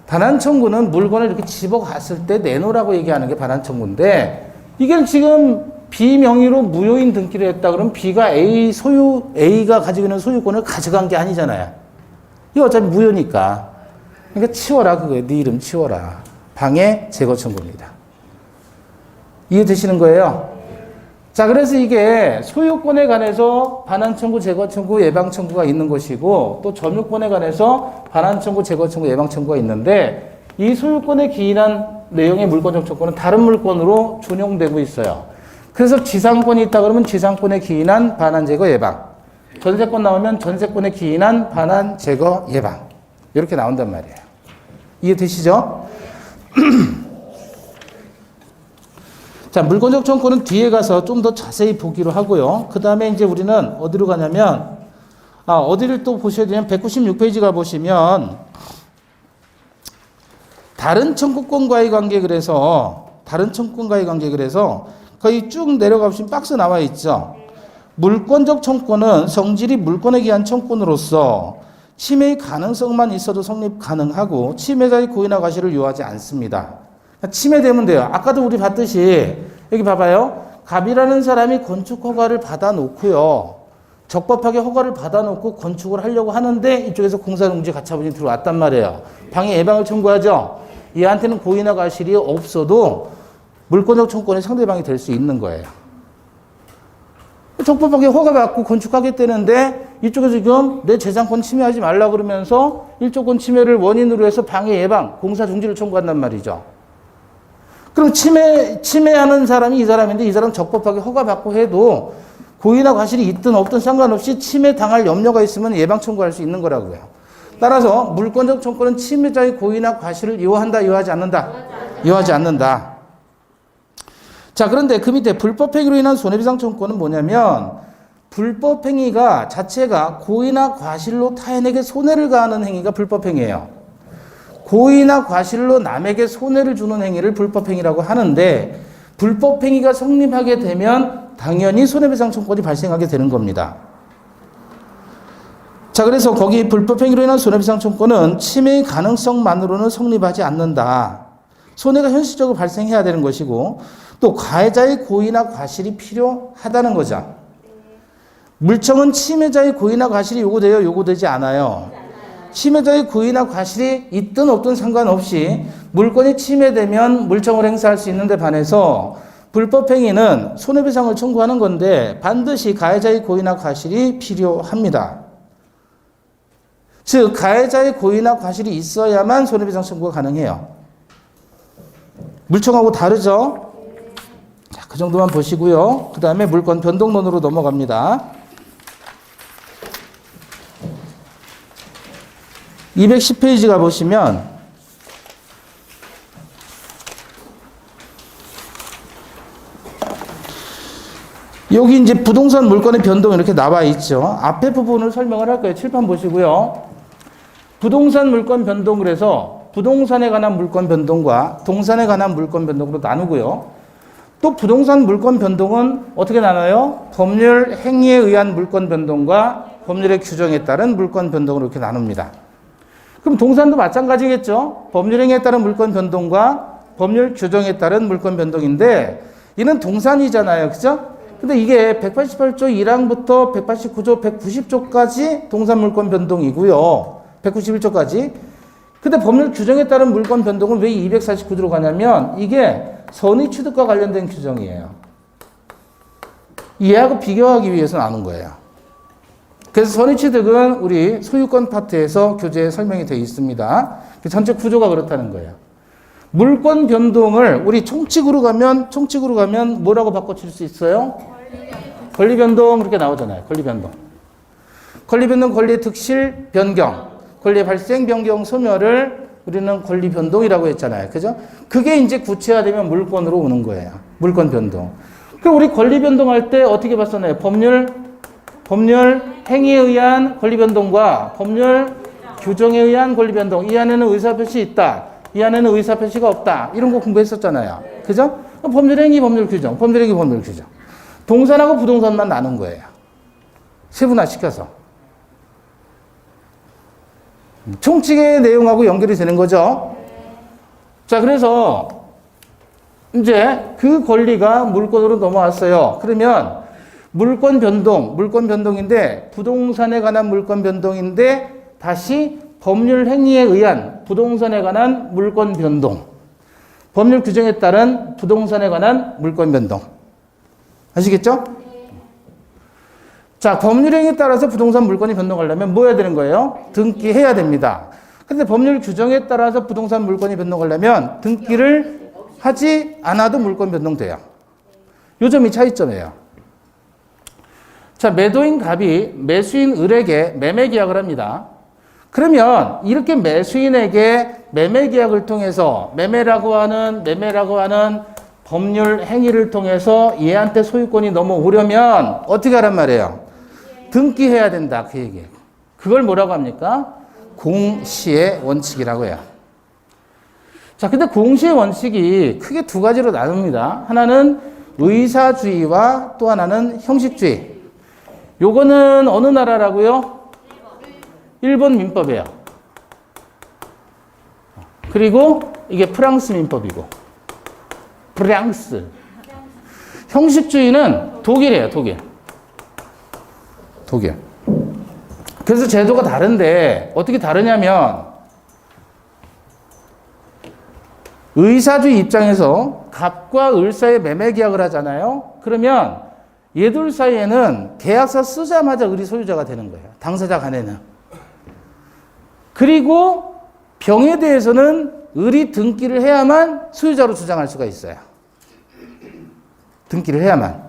반환 청구는 물건을 이렇게 집어갔을 때 내놓으라고 얘기하는 게 반환 청구인데 이게 지금 B 명의로 무효인 등기를 했다 그러면 B가 A가 가지고 있는 소유권을 가져간 게 아니잖아요. 이거 어차피 무효니까. 그러니까 치워라 그거예요. 네 이름 치워라. 방해 제거 청구입니다. 이해되시는 거예요? 자, 그래서 이게 소유권에 관해서 반환 청구, 제거 청구, 예방 청구가 있는 것이고 또 점유권에 관해서 반환 청구, 제거 청구, 예방 청구가 있는데 이 소유권에 기인한 내용의 물권적 조건은 다른 물권으로 준용되고 있어요. 그래서 지상권이 있다 그러면 지상권에 기인한 반환, 제거, 예방. 전세권 나오면 전세권에 기인한 반환, 제거, 예방. 이렇게 나온단 말이에요. 이해되시죠? 자, 물권적 청구는 뒤에 가서 좀 더 자세히 보기로 하고요. 그 다음에 이제 우리는 어디로 가냐면, 어디를 또 보셔야 되냐면, 196페이지 가보시면, 다른 청구권과의 관계 그래서, 거의 쭉 내려가 보시면 박스 나와 있죠. 물권적 청구는 성질이 물권에 기한 청구로서 침해의 가능성만 있어도 성립 가능하고, 침해자의 고의나 과실을 요하지 않습니다. 침해되면 돼요. 아까도 우리 봤듯이 여기 봐봐요. 갑이라는 사람이 건축 허가를 받아놓고요. 적법하게 허가를 받아놓고 건축을 하려고 하는데 이쪽에서 공사농지 가처분이 들어왔단 말이에요. 방해 예방을 청구하죠. 얘한테는 고의나 과실이 없어도 물권적 청구권이 상대방이 될 수 있는 거예요. 적법하게 허가받고 건축하겠다는데 이쪽에서 지금 내 재산권 침해하지 말라 그러면서 일조권 침해를 원인으로 해서 방해 예방, 공사 중지를 청구한단 말이죠. 그럼 침해하는 사람이 이 사람인데 이 사람 적법하게 허가받고 해도 고의나 과실이 있든 없든 상관없이 침해당할 염려가 있으면 예방 청구할 수 있는 거라고요. 따라서 물권적 청구는 침해자의 고의나 과실을 요한다, 요하지 않는다? 요하지 않는다. 자, 그런데 그 밑에 불법 폐기로 인한 손해배상 청구는 뭐냐면 불법 행위가 자체가 고의나 과실로 타인에게 손해를 가하는 행위가 불법 행위예요. 고의나 과실로 남에게 손해를 주는 행위를 불법 행위라고 하는데 불법 행위가 성립하게 되면 당연히 손해배상 청구권이 발생하게 되는 겁니다. 자, 그래서 거기 불법 행위로 인한 손해배상 청구권은 침해의 가능성만으로는 성립하지 않는다. 손해가 현실적으로 발생해야 되는 것이고 또 가해자의 고의나 과실이 필요하다는 거죠. 물청은 침해자의 고의나 과실이 요구돼요? 요구되지 않아요? 침해자의 고의나 과실이 있든 없든 상관없이 물건이 침해되면 물청을 행사할 수 있는데 반해서 불법 행위는 손해배상을 청구하는 건데 반드시 가해자의 고의나 과실이 필요합니다. 즉 가해자의 고의나 과실이 있어야만 손해배상 청구가 가능해요. 물청하고 다르죠? 자, 그 정도만 보시고요. 그 다음에 물권 변동론으로 넘어갑니다. 210페이지 가보시면 여기 이제 부동산 물권의 변동 이렇게 나와 있죠. 앞에 부분을 설명을 할 거예요. 칠판 보시고요. 부동산 물권 변동을 해서 부동산에 관한 물권 변동과 동산에 관한 물권 변동으로 나누고요. 또 부동산 물권 변동은 어떻게 나눠요? 법률 행위에 의한 물권 변동과 법률의 규정에 따른 물권 변동으로 이렇게 나눕니다. 그럼 동산도 마찬가지겠죠? 법률 행위에 따른 물권 변동과 법률 규정에 따른 물권 변동인데 이는 동산이잖아요. 그죠? 근데 이게 188조 1항부터 189조, 190조까지 동산 물권 변동이고요. 191조까지. 근데 법률 규정에 따른 물권 변동은 왜 249조로 가냐면 이게 선의 취득과 관련된 규정이에요. 얘하고 비교하기 위해서 나눈 거예요. 그래서 선의 취득은 우리 소유권 파트에서 교재에 설명이 되어 있습니다. 전체 구조가 그렇다는 거예요. 물권 변동을 우리 총칙으로 가면 뭐라고 바꿔칠 수 있어요? 권리 변동 그렇게 나오잖아요. 권리 변동. 권리 변동, 권리의 득실, 변경, 권리의 발생, 변경, 소멸을 우리는 권리 변동이라고 했잖아요. 그죠? 그게 이제 구체화되면 물권으로 오는 거예요. 물권 변동. 그럼 우리 권리 변동할 때 어떻게 봤었나요? 법률 행위에 의한 권리 변동과 법률 규정에 의한 권리 변동. 이 안에는 의사표시 있다. 이 안에는 의사표시가 없다. 이런 거 공부했었잖아요. 그죠? 법률 행위, 법률 규정. 법률 행위, 법률 규정. 동산하고 부동산만 나눈 거예요. 세분화시켜서. 총칙의 내용하고 연결이 되는 거죠. 자, 그래서 이제 그 권리가 물권으로 넘어왔어요. 그러면 물권 변동인데 부동산에 관한 물권 변동인데 다시 법률 행위에 의한 부동산에 관한 물권 변동. 법률 규정에 따른 부동산에 관한 물권 변동. 아시겠죠? 자, 법률 행위에 따라서 부동산 물권이 변동하려면 뭐 해야 되는 거예요? 등기해야 됩니다. 근데 법률 규정에 따라서 부동산 물권이 변동하려면 등기를 하지 않아도 물권 변동돼요. 요 점이 차이점이에요. 자, 매도인 갑이 매수인 을에게 매매 계약을 합니다. 그러면 이렇게 매수인에게 매매 계약을 통해서 매매라고 하는 법률 행위를 통해서 얘한테 소유권이 넘어오려면 어떻게 하란 말이에요? 등기해야 된다. 그 얘기예요. 그걸 뭐라고 합니까? 공시의 원칙이라고 해요. 자, 근데 공시의 원칙이 크게 두 가지로 나눕니다. 하나는 의사주의와 또 하나는 형식주의. 요거는 어느 나라라고요? 일본 민법이에요. 그리고 이게 프랑스 민법이고. 프랑스. 형식주의는 독일이에요, 독일. 그래서 제도가 다른데 어떻게 다르냐면 의사주의 입장에서 갑과 을 사이에 매매 계약을 하잖아요. 그러면 얘들 사이에는 계약서 쓰자마자 을이 소유자가 되는 거예요. 당사자 간에는. 그리고 병에 대해서는 을이 등기를 해야만 소유자로 주장할 수가 있어요. 등기를 해야만.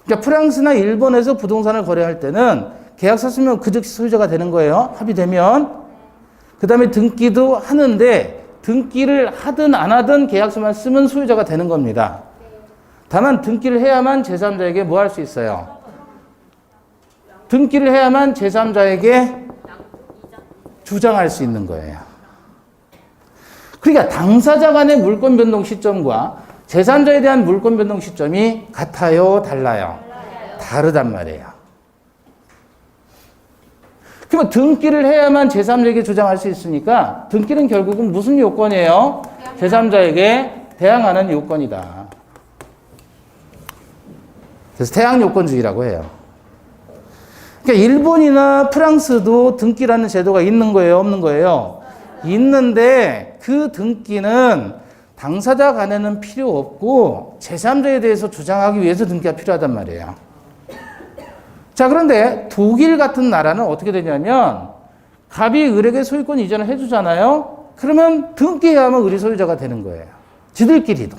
그러니까 프랑스나 일본에서 부동산을 거래할 때는 계약서 쓰면 그 즉시 소유자가 되는 거예요. 합의되면. 그 다음에 등기도 하는데 등기를 하든 안 하든 계약서만 쓰면 소유자가 되는 겁니다. 다만 등기를 해야만 제3자에게 뭐 할 수 있어요? 등기를 해야만 제3자에게 주장할 수 있는 거예요. 그러니까 당사자 간의 물권 변동 시점과 제3자에 대한 물권 변동 시점이 같아요, 달라요? 다르단 말이에요. 그러면 등기를 해야만 제3자에게 주장할 수 있으니까 등기는 결국은 무슨 요건이에요? 제3자에게 대항하는 요건이다. 그래서 대항 요건주의라고 해요. 그러니까 일본이나 프랑스도 등기라는 제도가 있는 거예요, 없는 거예요? 있는데 그 등기는 당사자 간에는 필요 없고 제3자에 대해서 주장하기 위해서 등기가 필요하단 말이에요. 자, 그런데 독일 같은 나라는 어떻게 되냐면 갑이 을에게 소유권 이전을 해주잖아요. 그러면 등기해야만 을이 소유자가 되는 거예요. 지들끼리도.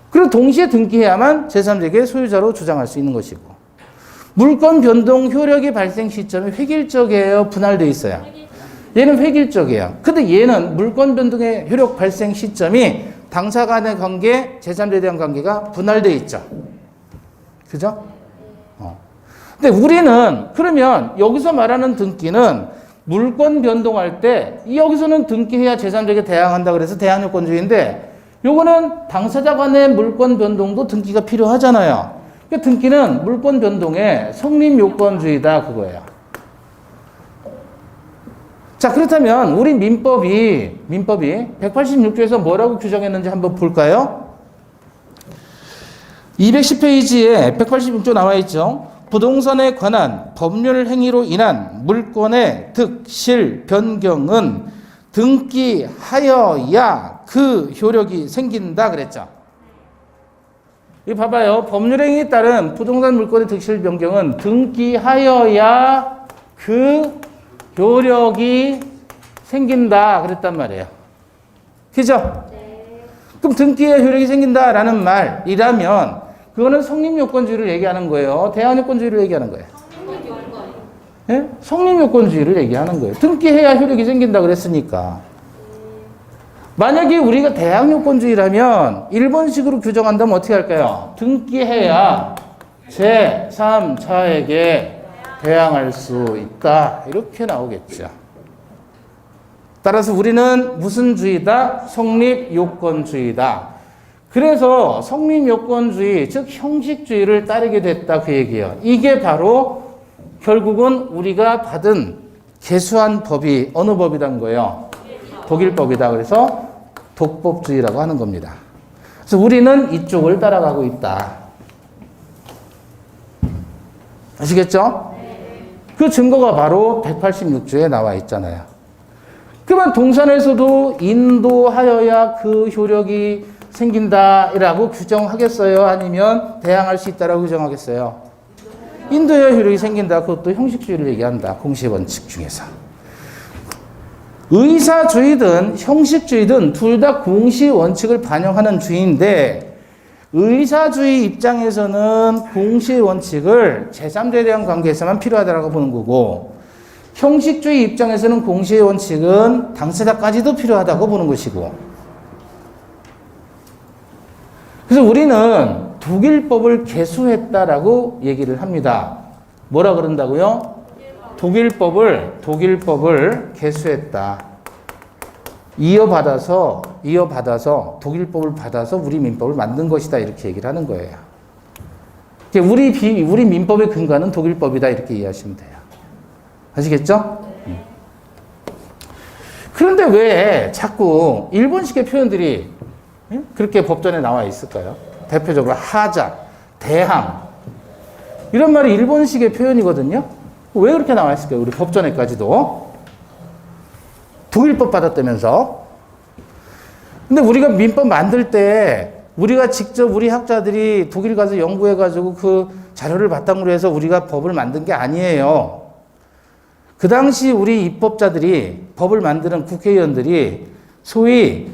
그리고 동시에 등기해야만 제3자에게 소유자로 주장할 수 있는 것이고, 물권 변동 효력의 발생 시점이 획일적이에요, 분할되어 있어요? 얘는 획일적이에요. 근데 얘는 물권 변동의 효력 발생 시점이 당사 간의 관계, 제3자에 대한 관계가 분할되어 있죠. 그죠? 근데 우리는 그러면 여기서 말하는 등기는 물권 변동할 때 여기서는 등기해야 제3자에게 대항한다 그래서 대항요건주의인데, 요거는 당사자 간의 물권 변동도 등기가 필요하잖아요. 그러니까 등기는 물권 변동의 성립요건주의다, 그거예요. 자, 그렇다면 우리 민법이 186조에서 뭐라고 규정했는지 한번 볼까요? 210페이지에 186조 나와 있죠. 부동산에 관한 법률 행위로 인한 물권의 득, 실, 변경은 등기하여야 그 효력이 생긴다 그랬죠. 이거 봐봐요. 법률 행위에 따른 부동산 물권의 득, 실, 변경은 등기하여야 그 효력이 생긴다 그랬단 말이에요. 그죠? 네. 그럼 등기에 효력이 생긴다라는 말이라면 그거는 성립요건주의를 얘기하는 거예요? 대항요건주의를 얘기하는 거예요? 성립요건. 예? 성립요건주의를 얘기하는 거예요. 등기해야 효력이 생긴다 그랬으니까. 만약에 우리가 대항요건주의라면 일본식으로 규정한다면 어떻게 할까요? 등기해야 제3자에게 대항할 수 있다. 이렇게 나오겠죠. 따라서 우리는 무슨 주의다? 성립요건주의다. 그래서 성립요건주의, 즉 형식주의를 따르게 됐다, 그 얘기예요. 이게 바로 결국은 우리가 받은 개수한 법이 어느 법이란 거예요? 독일법이다. 그래서 독법주의라고 하는 겁니다. 그래서 우리는 이쪽을 따라가고 있다. 아시겠죠? 그 증거가 바로 186조에 나와 있잖아요. 그러면 동산에서도 인도하여야 그 효력이 생긴다라고 규정하겠어요? 아니면 대항할 수 있다라고 규정하겠어요? 인도해야 효력이 생긴다. 그것도 형식주의를 얘기한다. 공시원칙 중에서. 의사주의든 형식주의든 둘 다 공시원칙을 반영하는 주의인데, 의사주의 입장에서는 공시원칙을 제3자에 대한 관계에서만 필요하다고 보는 거고, 형식주의 입장에서는 공시원칙은 당사자까지도 필요하다고 보는 것이고, 그래서 우리는 독일법을 개수했다라고 얘기를 합니다. 뭐라 그런다고요? 독일법을 개수했다. 이어받아서 독일법을 받아서 우리 민법을 만든 것이다, 이렇게 얘기를 하는 거예요. 우리 민법의 근간은 독일법이다, 이렇게 이해하시면 돼요. 아시겠죠? 그런데 왜 자꾸 일본식의 표현들이 그렇게 법전에 나와 있을까요? 대표적으로 하자, 대항, 이런 말이 일본식의 표현이거든요. 왜 그렇게 나와 있을까요? 우리 법전에까지도. 독일법 받았다면서. 근데 우리가 민법 만들 때 우리가 직접 우리 학자들이 독일 가서 연구해가지고 그 자료를 바탕으로 해서 우리가 법을 만든 게 아니에요. 그 당시 우리 입법자들이, 법을 만드는 국회의원들이 소위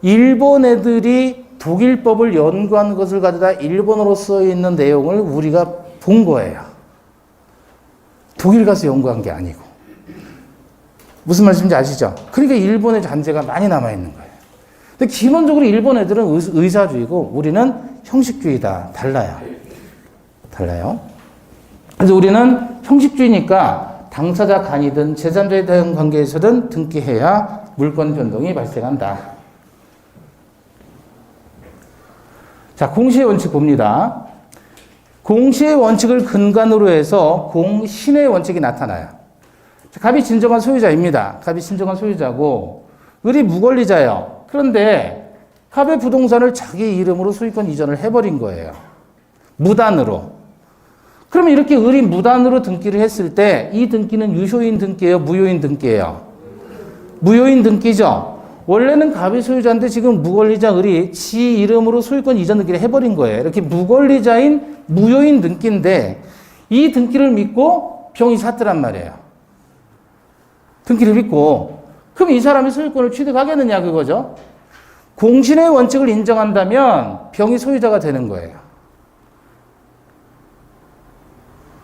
일본 애들이 독일법을 연구한 것을 가져다 일본어로 써 있는 내용을 우리가 본 거예요. 독일 가서 연구한 게 아니고. 무슨 말씀인지 아시죠? 그러니까 일본의 잔재가 많이 남아있는 거예요. 근데 기본적으로 일본 애들은 의사주의고 우리는 형식주의다. 달라요. 그래서 우리는 형식주의니까 당사자 간이든 제3자에 대한 관계에서든 등기해야 물권 변동이 발생한다. 자, 공시의 원칙 봅니다. 공시의 원칙을 근간으로 해서 공신의 원칙이 나타나요. 갑이 진정한 소유자입니다. 갑이 진정한 소유자고 을이 무권리자예요. 그런데 갑의 부동산을 자기 이름으로 소유권 이전을 해버린 거예요. 무단으로. 그러면 이렇게 을이 무단으로 등기를 했을 때 이 등기는 유효인 등기예요? 무효인 등기예요? 무효인 등기죠. 원래는 갑이 소유자인데 지금 무권리자 을이 지 이름으로 소유권 이전 등기를 해버린 거예요. 이렇게 무권리자인 무효인 등기인데 이 등기를 믿고 병이 샀더란 말이에요. 등기를 믿고. 그럼 이 사람이 소유권을 취득하겠느냐 그거죠. 공신의 원칙을 인정한다면 병이 소유자가 되는 거예요.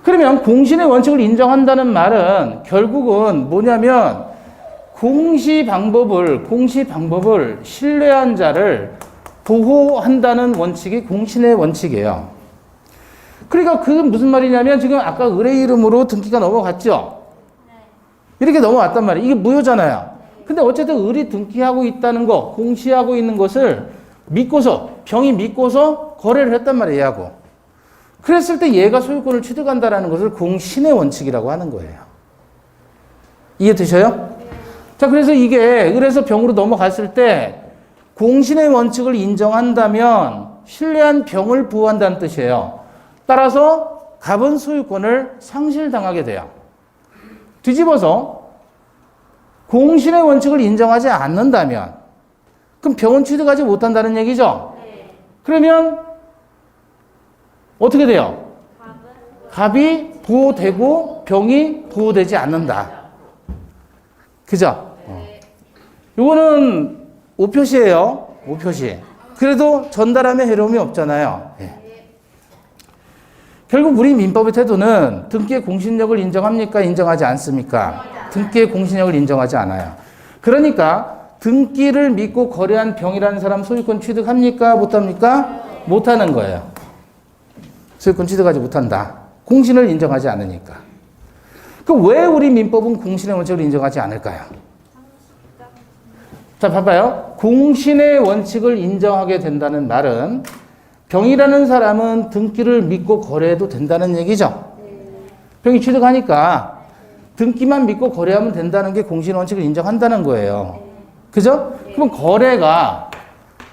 그러면 공신의 원칙을 인정한다는 말은 결국은 뭐냐면 공시 방법을 신뢰한 자를 보호한다는 원칙이 공신의 원칙이에요. 그러니까 그건 무슨 말이냐면 지금 아까 을의 이름으로 등기가 넘어갔죠? 이렇게 넘어왔단 말이에요. 이게 무효잖아요. 근데 어쨌든 을이 등기하고 있다는 거, 공시하고 있는 것을 믿고서, 병이 믿고서 거래를 했단 말이에요, 얘하고. 그랬을 때 얘가 소유권을 취득한다는 것을 공신의 원칙이라고 하는 거예요. 이해되셔요? 자, 그래서 이게 을에서 병으로 넘어갔을 때 공신의 원칙을 인정한다면 신뢰한 병을 보호한다는 뜻이에요. 따라서 갑은 소유권을 상실당하게 돼요. 뒤집어서 공신의 원칙을 인정하지 않는다면 그럼 병은 취득하지 못한다는 얘기죠? 그러면 어떻게 돼요? 갑이 보호되고 병이 보호되지 않는다. 그죠? 요거는 5표시예요. 5표시. 그래도 전달하면 해로움이 없잖아요. 결국 우리 민법의 태도는 등기의 공신력을 인정합니까? 인정하지 않습니까? 등기의 공신력을 인정하지 않아요. 그러니까 등기를 믿고 거래한 병이라는 사람 소유권 취득합니까? 못합니까? 못하는 거예요. 소유권 취득하지 못한다. 공신을 인정하지 않으니까. 그럼 왜 우리 민법은 공신의 원칙을 인정하지 않을까요? 자, 봐봐요. 공신의 원칙을 인정하게 된다는 말은 병이라는 사람은 등기를 믿고 거래해도 된다는 얘기죠. 병이 취득하니까 등기만 믿고 거래하면 된다는 게 공신의 원칙을 인정한다는 거예요. 그죠? 그럼 거래가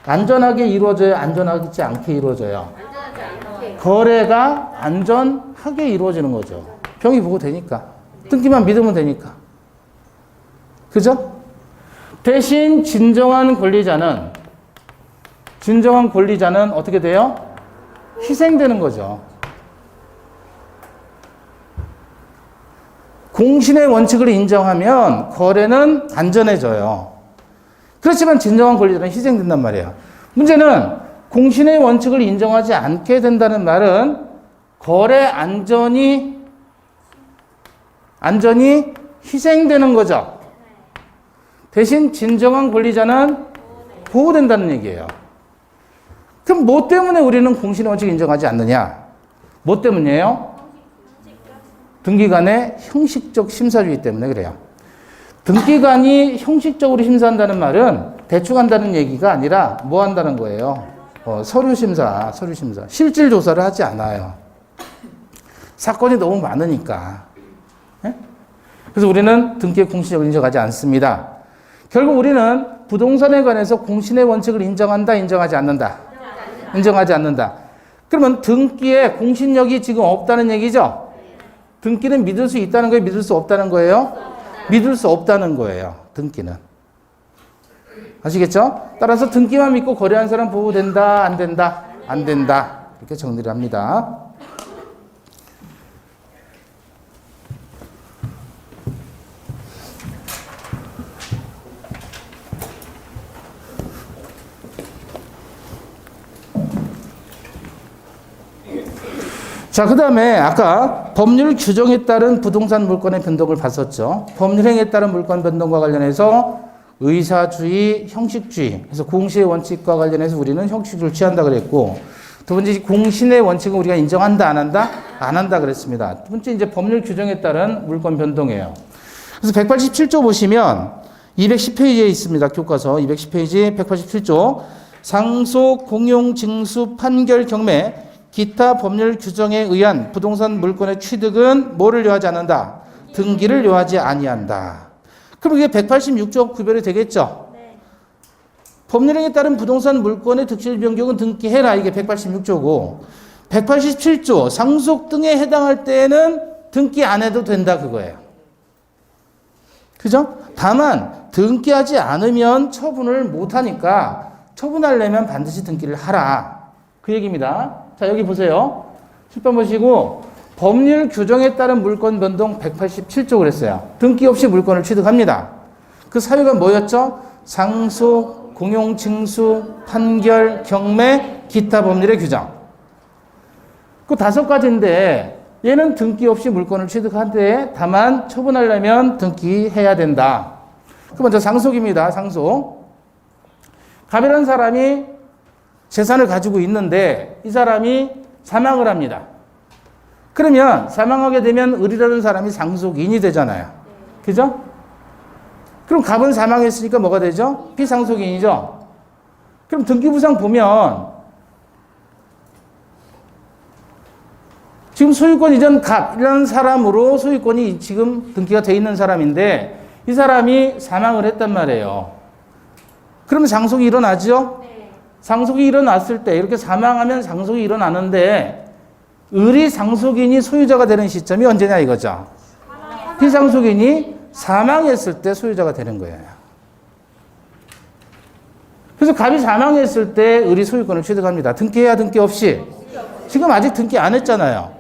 안전하게 이루어져요? 안전하지 않게 이루어져요? 거래가 안전하게 이루어지는 거죠. 병이 보호되니까. 등기만 믿으면 되니까. 그죠? 대신 진정한 권리자는 어떻게 돼요? 희생되는 거죠. 공신의 원칙을 인정하면 거래는 안전해져요. 그렇지만 진정한 권리자는 희생된단 말이에요. 문제는 공신의 원칙을 인정하지 않게 된다는 말은 거래 안전이 희생되는 거죠. 대신 진정한 권리자는 보호된다는 얘기예요. 그럼 뭐 때문에 우리는 공신의 원칙을 인정하지 않느냐? 뭐 때문이에요? 등기관의 형식적 심사주의 때문에 그래요. 등기관이 형식적으로 심사한다는 말은 대충 한다는 얘기가 아니라 뭐 한다는 거예요? 서류심사. 실질 조사를 하지 않아요. 사건이 너무 많으니까. 예? 그래서 우리는 등기의 공신력을 인정하지 않습니다. 결국 우리는 부동산에 관해서 공신의 원칙을 인정한다, 인정하지 않는다? 인정하지 않는다. 그러면 등기에 공신력이 지금 없다는 얘기죠? 등기는 믿을 수 있다는 거예요? 믿을 수 없다는 거예요? 믿을 수 없다는 거예요. 등기는. 아시겠죠? 따라서 등기만 믿고 거래한 사람 보호된다, 안 된다? 안 된다. 이렇게 정리를 합니다. 자, 그 다음에 아까 법률 규정에 따른 부동산 물권의 변동을 봤었죠. 법률행위에 따른 물권 변동과 관련해서 의사주의, 형식주의, 그래서 공시의 원칙과 관련해서 우리는 형식주의를 취한다 그랬고, 두 번째, 공신의 원칙은 우리가 인정한다, 안 한다? 안 한다 그랬습니다. 두 번째, 이제 법률 규정에 따른 물권 변동이에요. 그래서 187조 보시면 210페이지에 있습니다. 교과서 210페이지 187조. 상속, 공용, 징수, 판결, 경매, 기타 법률 규정에 의한 부동산 물권의 취득은 뭐를 요하지 않는다? 등기를 요하지 아니한다. 그럼 이게 186조 구별이 되겠죠? 네. 법률행위에 따른 부동산 물권의 득실 변경은 등기해라. 이게 186조고 187조 상속 등에 해당할 때에는 등기 안 해도 된다 그거예요. 그죠? 다만 등기하지 않으면 처분을 못하니까 처분하려면 반드시 등기를 하라. 그 얘기입니다. 자, 여기 보세요. 10번 보시고 법률 규정에 따른 물권 변동 187조 그랬어요. 등기 없이 물권을 취득합니다. 그 사유가 뭐였죠? 상속, 공용, 징수, 판결, 경매, 기타 법률의 규정. 그 5가지인데 얘는 등기 없이 물권을 취득한데 다만 처분하려면 등기해야 된다. 그 먼저 상속입니다. 상속. 갑이라는 사람이 재산을 가지고 있는데 이 사람이 사망을 합니다. 그러면 사망하게 되면 을이라는 사람이 상속인이 되잖아요. 그죠? 그럼 갑은 사망했으니까 뭐가 되죠? 피상속인이죠? 그럼 등기부상 보면 지금 소유권 이전 갑이라는 사람으로 소유권이 지금 등기가 돼 있는 사람인데 이 사람이 사망을 했단 말이에요. 그러면 상속이 일어나죠? 네. 상속이 일어났을 때 이렇게 사망하면 상속이 일어나는데 을이 상속인이 소유자가 되는 시점이 언제냐 이거죠. 피상속인이 사망했을 때 소유자가 되는 거예요. 그래서 갑이 사망했을 때 을이 소유권을 취득합니다. 등기해야 등기 없이? 지금 아직 등기 안 했잖아요.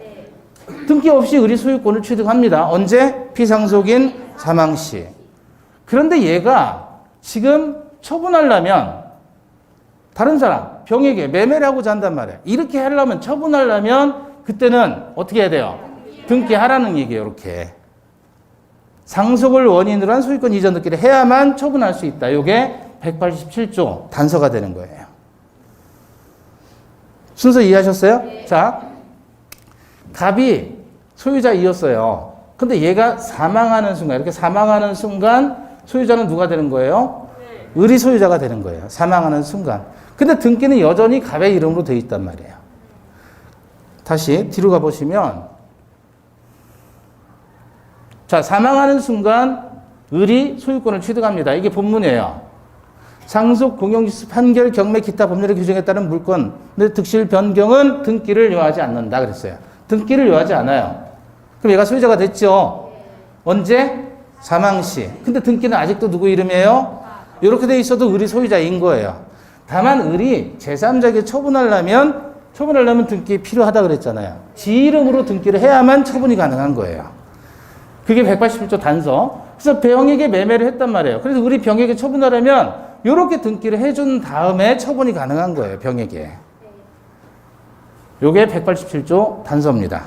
등기 없이 을이 소유권을 취득합니다. 언제? 피상속인 사망 시. 그런데 얘가 지금 처분하려면 다른 사람, 병에게 매매를 하고자 한단 말이에요. 이렇게 하려면, 처분하려면 그때는 어떻게 해야 돼요? 등기하라는 얘기예요. 이렇게. 상속을 원인으로 한 소유권 이전 등기를 해야만 처분할 수 있다. 이게 187조 단서가 되는 거예요. 순서 이해하셨어요? 네. 자, 갑이 소유자이었어요. 근데 얘가 사망하는 순간, 이렇게 사망하는 순간 소유자는 누가 되는 거예요? 네. 을이 소유자가 되는 거예요. 사망하는 순간. 근데 등기는 여전히 갑의 이름으로 되어 있단 말이에요. 다시 뒤로 가보시면 자, 사망하는 순간 을이 소유권을 취득합니다. 이게 본문이에요. 상속, 공용지수, 판결, 경매, 기타 법률의 규정에 따른 물권의 득실 변경은 등기를 요하지 않는다 그랬어요. 등기를 요하지 않아요. 그럼 얘가 소유자가 됐죠. 언제? 사망 시. 근데 등기는 아직도 누구 이름이에요? 이렇게 돼 있어도 을이 소유자인 거예요. 다만 을이 제3자에게 처분하려면 등기 필요하다 그랬잖아요. 지 이름으로 등기를 해야만 처분이 가능한 거예요. 그게 187조 단서. 그래서 병에게 매매를 했단 말이에요. 그래서 을이 병에게 처분하려면 이렇게 등기를 해준 다음에 처분이 가능한 거예요. 병에게. 요게 187조 단서입니다.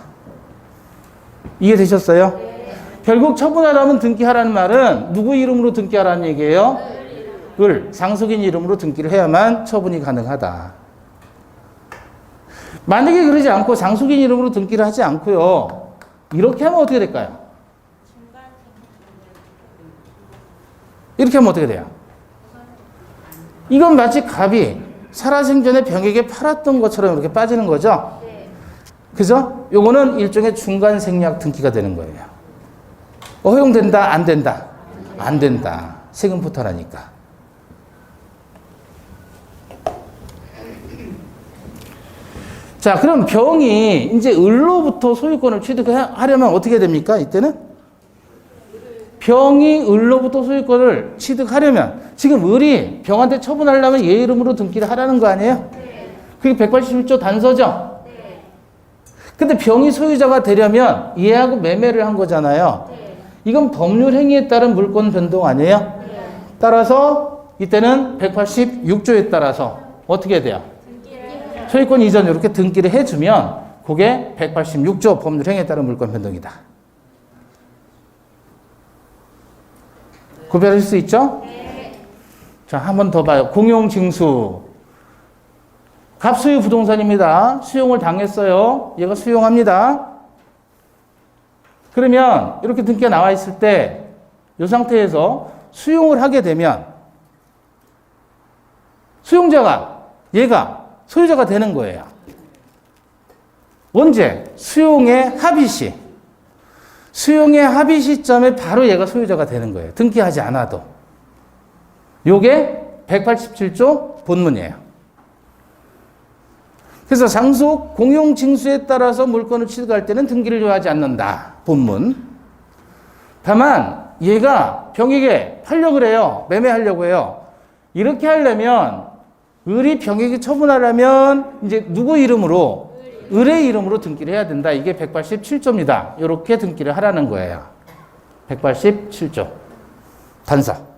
이해되셨어요? 네. 결국 처분하려면 등기하라는 말은 누구 이름으로 등기하라는 얘기예요? 을, 상속인 이름으로 등기를 해야만 처분이 가능하다. 만약에 그러지 않고 상속인 이름으로 등기를 하지 않고요. 이렇게 하면 어떻게 될까요? 이렇게 하면 어떻게 돼요? 이건 마치 갑이 살아생전에 병에게 팔았던 것처럼 이렇게 빠지는 거죠? 그죠? 요거는 일종의 중간 생략 등기가 되는 거예요. 허용된다? 안 된다? 안 된다. 세금부터라니까. 자, 그럼 병이 이제 을로부터 소유권을 취득하려면 어떻게 됩니까? 이때는? 병이 을로부터 소유권을 취득하려면 지금 을이 병한테 처분하려면 얘 이름으로 등기를 하라는 거 아니에요? 네. 그게 187조 단서죠? 네. 근데 병이 소유자가 되려면 얘하고 매매를 한 거잖아요. 네. 이건 법률 행위에 따른 물권 변동 아니에요? 네. 따라서 이때는 186조에 따라서 어떻게 돼요? 소유권 이전 이렇게 등기를 해주면 그게 186조 법률 행위에 따른 물권 변동이다. 구별할 수 있죠? 네. 자, 한 번 더 봐요. 공용징수. 갑소유 부동산입니다. 수용을 당했어요. 얘가 수용합니다. 그러면 이렇게 등기가 나와 있을 때 이 상태에서 수용을 하게 되면 수용자가 얘가 소유자가 되는 거예요. 언제? 수용의 합의 시. 수용의 합의 시점에 바로 얘가 소유자가 되는 거예요. 등기하지 않아도. 요게 187조 본문이에요. 그래서 상속 공용 징수에 따라서 물건을 취득할 때는 등기를 요하지 않는다. 본문. 다만 얘가 병에게 팔려고 그래요. 매매하려고 해요. 이렇게 하려면 을이 병에게 처분하려면 이제 누구 이름으로? 을의 이름으로 등기를 해야 된다. 이게 187조입니다. 이렇게 등기를 하라는 거예요. 187조. 단서.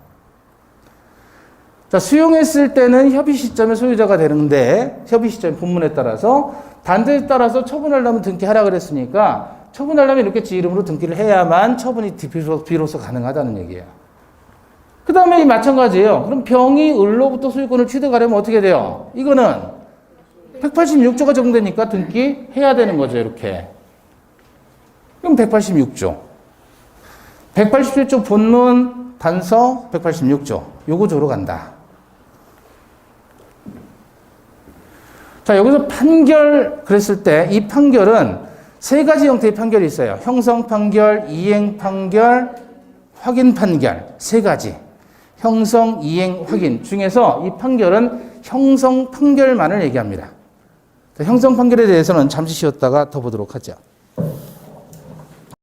자, 수용했을 때는 협의 시점에 소유자가 되는데 협의 시점 본문에 따라서 반대에 따라서 처분하려면 등기하라 그랬으니까 처분하려면 이렇게 지 이름으로 등기를 해야만 처분이 비로소 가능하다는 얘기예요. 그 다음에 마찬가지예요. 그럼 병이 을로부터 소유권을 취득하려면 어떻게 돼요? 이거는 186조가 적용되니까 등기해야 되는 거죠. 이렇게. 그럼 186조. 187조 본문 단서 186조. 요거 조로 간다. 자, 여기서 판결 그랬을 때 이 판결은 세 가지 형태의 판결이 있어요. 형성 판결, 이행 판결, 확인 판결. 세 가지. 형성, 이행, 확인 중에서 이 판결은 형성 판결만을 얘기합니다. 형성 판결에 대해서는 잠시 쉬었다가 더 보도록 하죠.